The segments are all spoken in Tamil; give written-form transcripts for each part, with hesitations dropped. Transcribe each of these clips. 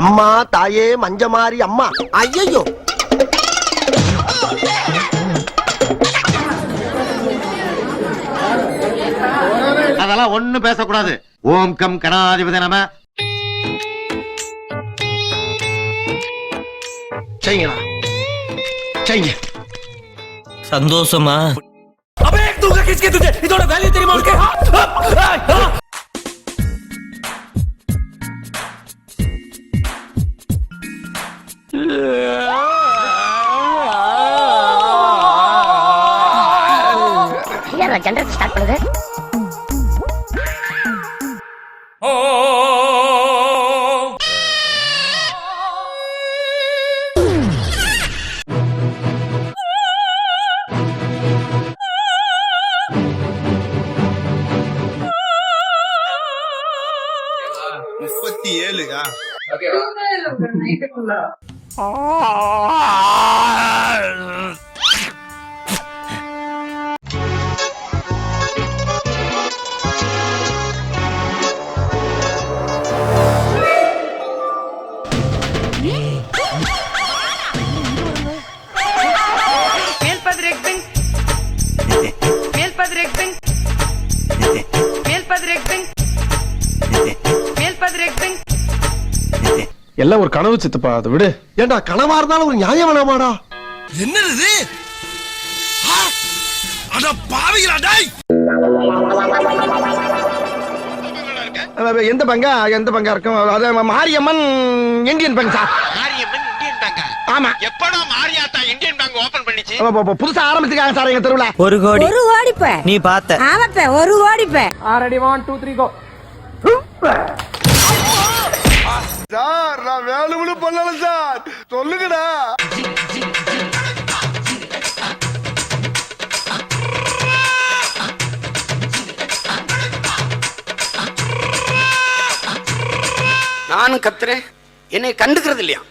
அம்மா தாயே மஞ்சமாரி அம்மா. ஐயோ அதெல்லாம் ஒண்ணும் பேசக்கூடாது. ஓம் கம் கணாதிபதி நம. செய்யுங்களா செய்யுங்க. சந்தோஷமா? अबे एक दूंगा किसके तुझे? இதோட வேல்யூ தெரியுமா உனக்கு? யாரா ஜெனரேட்டர் ஸ்டார்ட் பண்ணுது? எல்லாம் ஒரு கனவு சித்தப்பா, அதை விடு. ஏண்டா கனவா இருந்தாலும் ஒரு நியாயம் வேணாமாடா? என்னது? அட பாவிகளா டேய்! எந்த பங்கா இருக்கும்? அது Mariamman Indian bank sir. Mariamman Indian பேங்கா? ஆமா. எப்படா மாரியாத்தா இந்தியன் பேங்க் ஓபன் பண்ணிச்சு? புதுசா ஆரம்பிச்சிருக்காங்க சார் எங்க தெருவுல. 1 கோடி. 1 கோடிப்ப நீ பார்த்த? ஆமாப்ப 1 கோடிப்ப. ஆல்ரெடி 1 2 3 கோ. சார் நான் வேலுமுழு பண்ணல சார், சொல்லுங்கடா. நானும் கத்துறேன், என்னை கண்டுக்கிறது இல்லையா?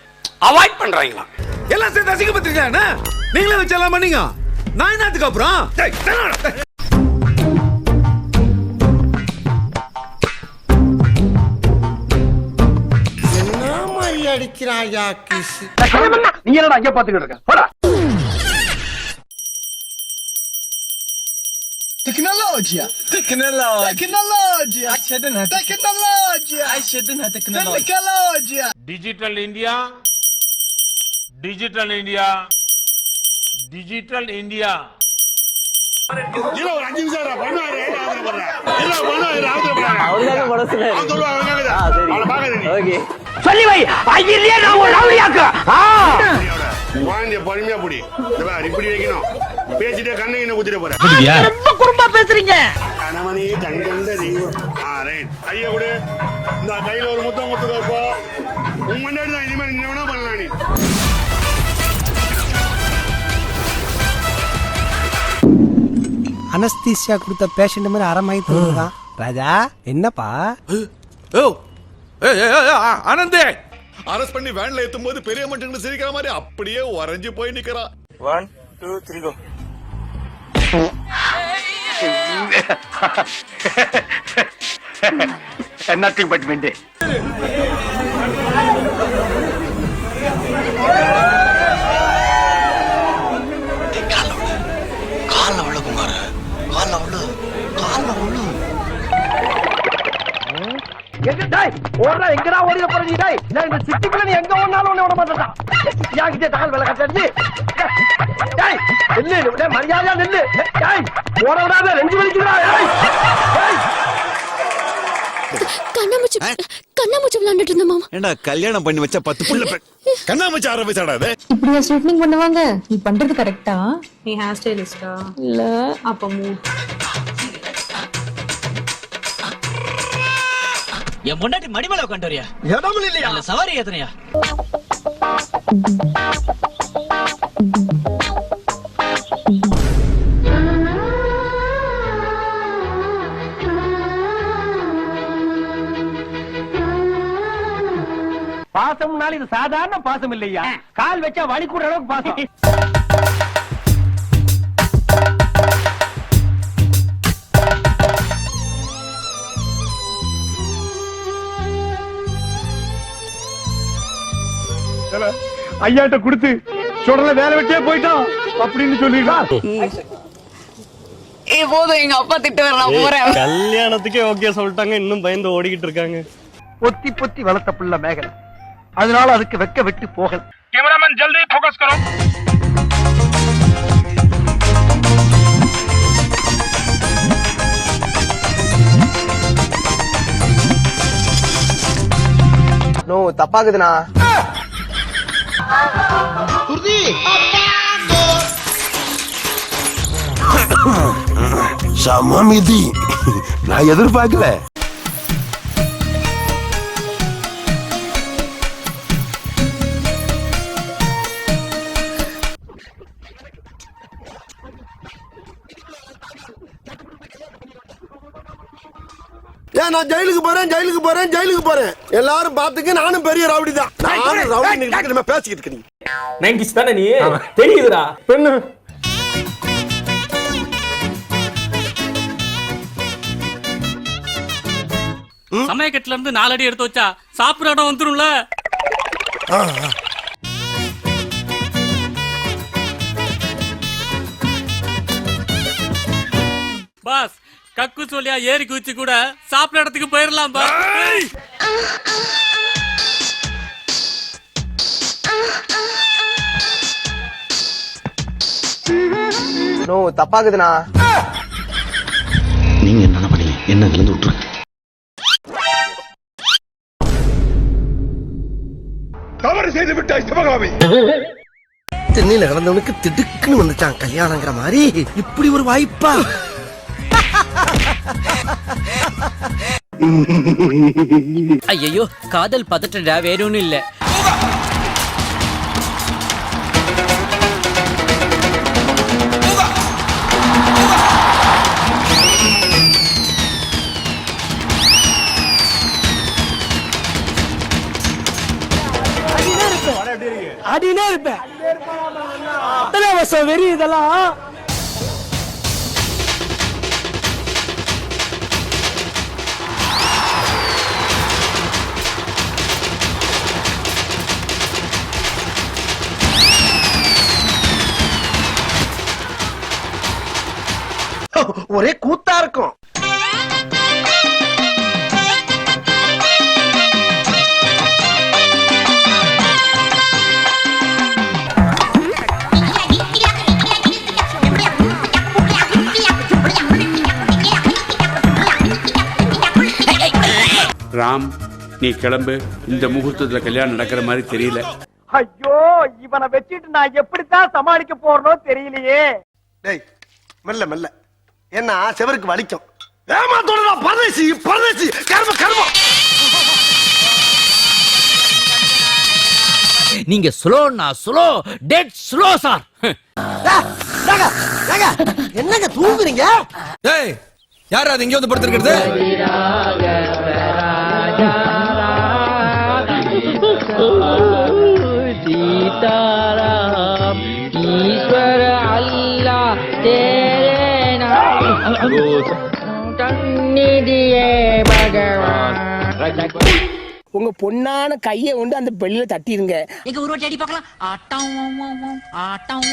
அவாய்ட் பண்றாங்களா? எல்லாம் சேர்ந்து அசிங்கப்படுத்துறீங்களா? நீங்களே வச்செல்லாம் பண்ணீங்க. நான் என்னத்துக்கு அப்புறம்? அடிக்கிறாயா கிஸ். நீ என்னடா அங்க பாத்துக்கிட்டு இருக்க? போடா. Tecnologia. Digital India. ஒரு 5 நிமிஷம் பண்ணுவாரு. சொல்லி வை. ஐயே நான் ஒரு ரவுடியாக்கு. பொறுமையா புடி. இப்படி வைக்கணும். பேசிட்டே கண்ணை என்ன குத்திர போற. ரொம்ப குறும்பா பேசுறீங்க. கணவனே கண்கண்ட தெய்வம். ரைட். ஐயா குடு. இந்த கையில ஒரு முத்தம் குத்துறப்போ உன் முன்னாடி தான் இனிமேல் என்ன வேணா பண்ணலாம் நீ. அனஸ்தீசியா கொடுத்த பேஷண்ட் மாதிரி அறமாயி தோணுதான். ராஜா என்னப்பா? ஆனந்தே அரெஸ்ட் பண்ணி வேன்ல ஏத்தும் போது பெரிய மட்டங்களை சிரிக்கிற மாதிரி அப்படியே உறைஞ்சு போய் நிக்கிறான். 1 2 3 கோ. Nothing but wind. எங்கடா ஓடிய போறீங்க? இந்த சிட்டிக்குள்ள நீ எங்க ஓடினாலும் விட மாட்டா. யாங்கிட்டே தகவல் வேலை கட்டாச்சு. மரியாதையா நில்லு. ஓட விடாத, நெஞ்சு வலிக்குதா? கண்ணாமூச்சி விளையாண்டுட்டு இருந்த மாமா. ஏண்டா கல்யாணம் பண்ணி வச்சா 10 புள்ள கண்ணாமூச்சி ஆரம்பிச்சாடா அது. இப்படியா ஸ்ட்ரைட்னிங் பண்ணுவாங்க? நீ பண்றது கரெக்ட்டா? நீ ஹேர் ஸ்டைலிஸ்டா? இல்ல அப்ப மூ. என் பொண்டாட்டி மடிமேல உட்காந்து வரியா? இடமும் இல்லையா? சவாரி ஏத்தனையா? பாசம்னால இது சாதாரண பாசம் இல்லையா? கால் வச்சா வலி கூட அளவுக்கு பாசம். ஐயாட்ட கொடுத்து சொல்ற வேலை வெட்டியே போயிட்டான் அப்படின்னு சொல்லிட்டான். போதும் எங்க அப்பா திட்டு வர நான் போறேன். கல்யாணத்துக்கே ஓகே சொல்லிட்டாங்க, இன்னும் பயந்து ஓடிக்கிட்டு இருக்காங்க. பொத்தி பொத்தி வளர்த்த புள்ள மேகலை, அதனால அதுக்கு வெக்க விட்டு போகல. कैमरामैन जल्दी फोकस करो. நோ தப்பாக்குதுண்ணா. சமமிதி நான் எதிர்பார்க்கல. ஏன் நான் ஜெயிலுக்கு போறேன் எல்லாரும் பாத்துக்க. நானும் பெரிய ரவுடி தான். நானும் ரவுடி பேசிக்கிட்டு இருக்கீங்க. 90s தானே நீ, தெரியுதுடா பெண்ணு. சமயக்கட்டுல இருந்து 4 அடி எடுத்து வச்சா சாப்பிட இடம் வந்துரும்ல. பாஸ் கக்கு சொல்லியா ஏறி குச்சி கூட சாப்பிட இடத்துக்கு போயிடலாம் பாஸ். நோ தப்பாக்குதுண்ணா. நீங்க என்ன பண்ணீங்க? என்ன இதுல இருந்து விட்டுருங்க. தவறு செய்து விட்டாய் சிவகாமி. தென்னையில கிடந்தவனுக்கு திடுக்குன்னு வந்துச்சான் கல்யாணங்கிற மாதிரி. இப்படி ஒரு வாய்ப்பா? ஐயோ காதல் பதட்டடா, வேற ஒண்ணும் இல்ல. அடினே இருப்பேன். அத்தனை வருஷம் வெறி இதெல்லாம். ஒரே கூத்தா இருக்கும். ராம், நீ கிளம்பு. இந்த முகூர்த்தத்துல கல்யாணம் நடக்கிற மாதிரி தெரியல. ஐயோ, இவனை வச்சுட்டு நான் எப்படித்தான் சமாளிக்க போறனோ தெரியலையே. டேய் மெல்ல மெல்ல, ஏன்னா செவருக்கு வலிக்கும். ஏமாத்தோட பரதேசி பரதேசி கர்ம கர்மம். நீங்க ஸ்லோனா ஸ்லோ, டெட் ஸ்லோ சார். என்னங்க தூங்குறீங்க? ஏய் யாரா அது இங்க வந்து படுத்துக்கிறது? सीताराम ईश्वर अल्लाह तेरे नाम तन्निधिये भगवान. உங்க பொண்ணான கையை கொண்டு அந்த பெல்லில தட்டிருங்க. எங்க ஒரு வாட்டி அடி பார்க்கலாம். ஆட்டம் ஆட்டம்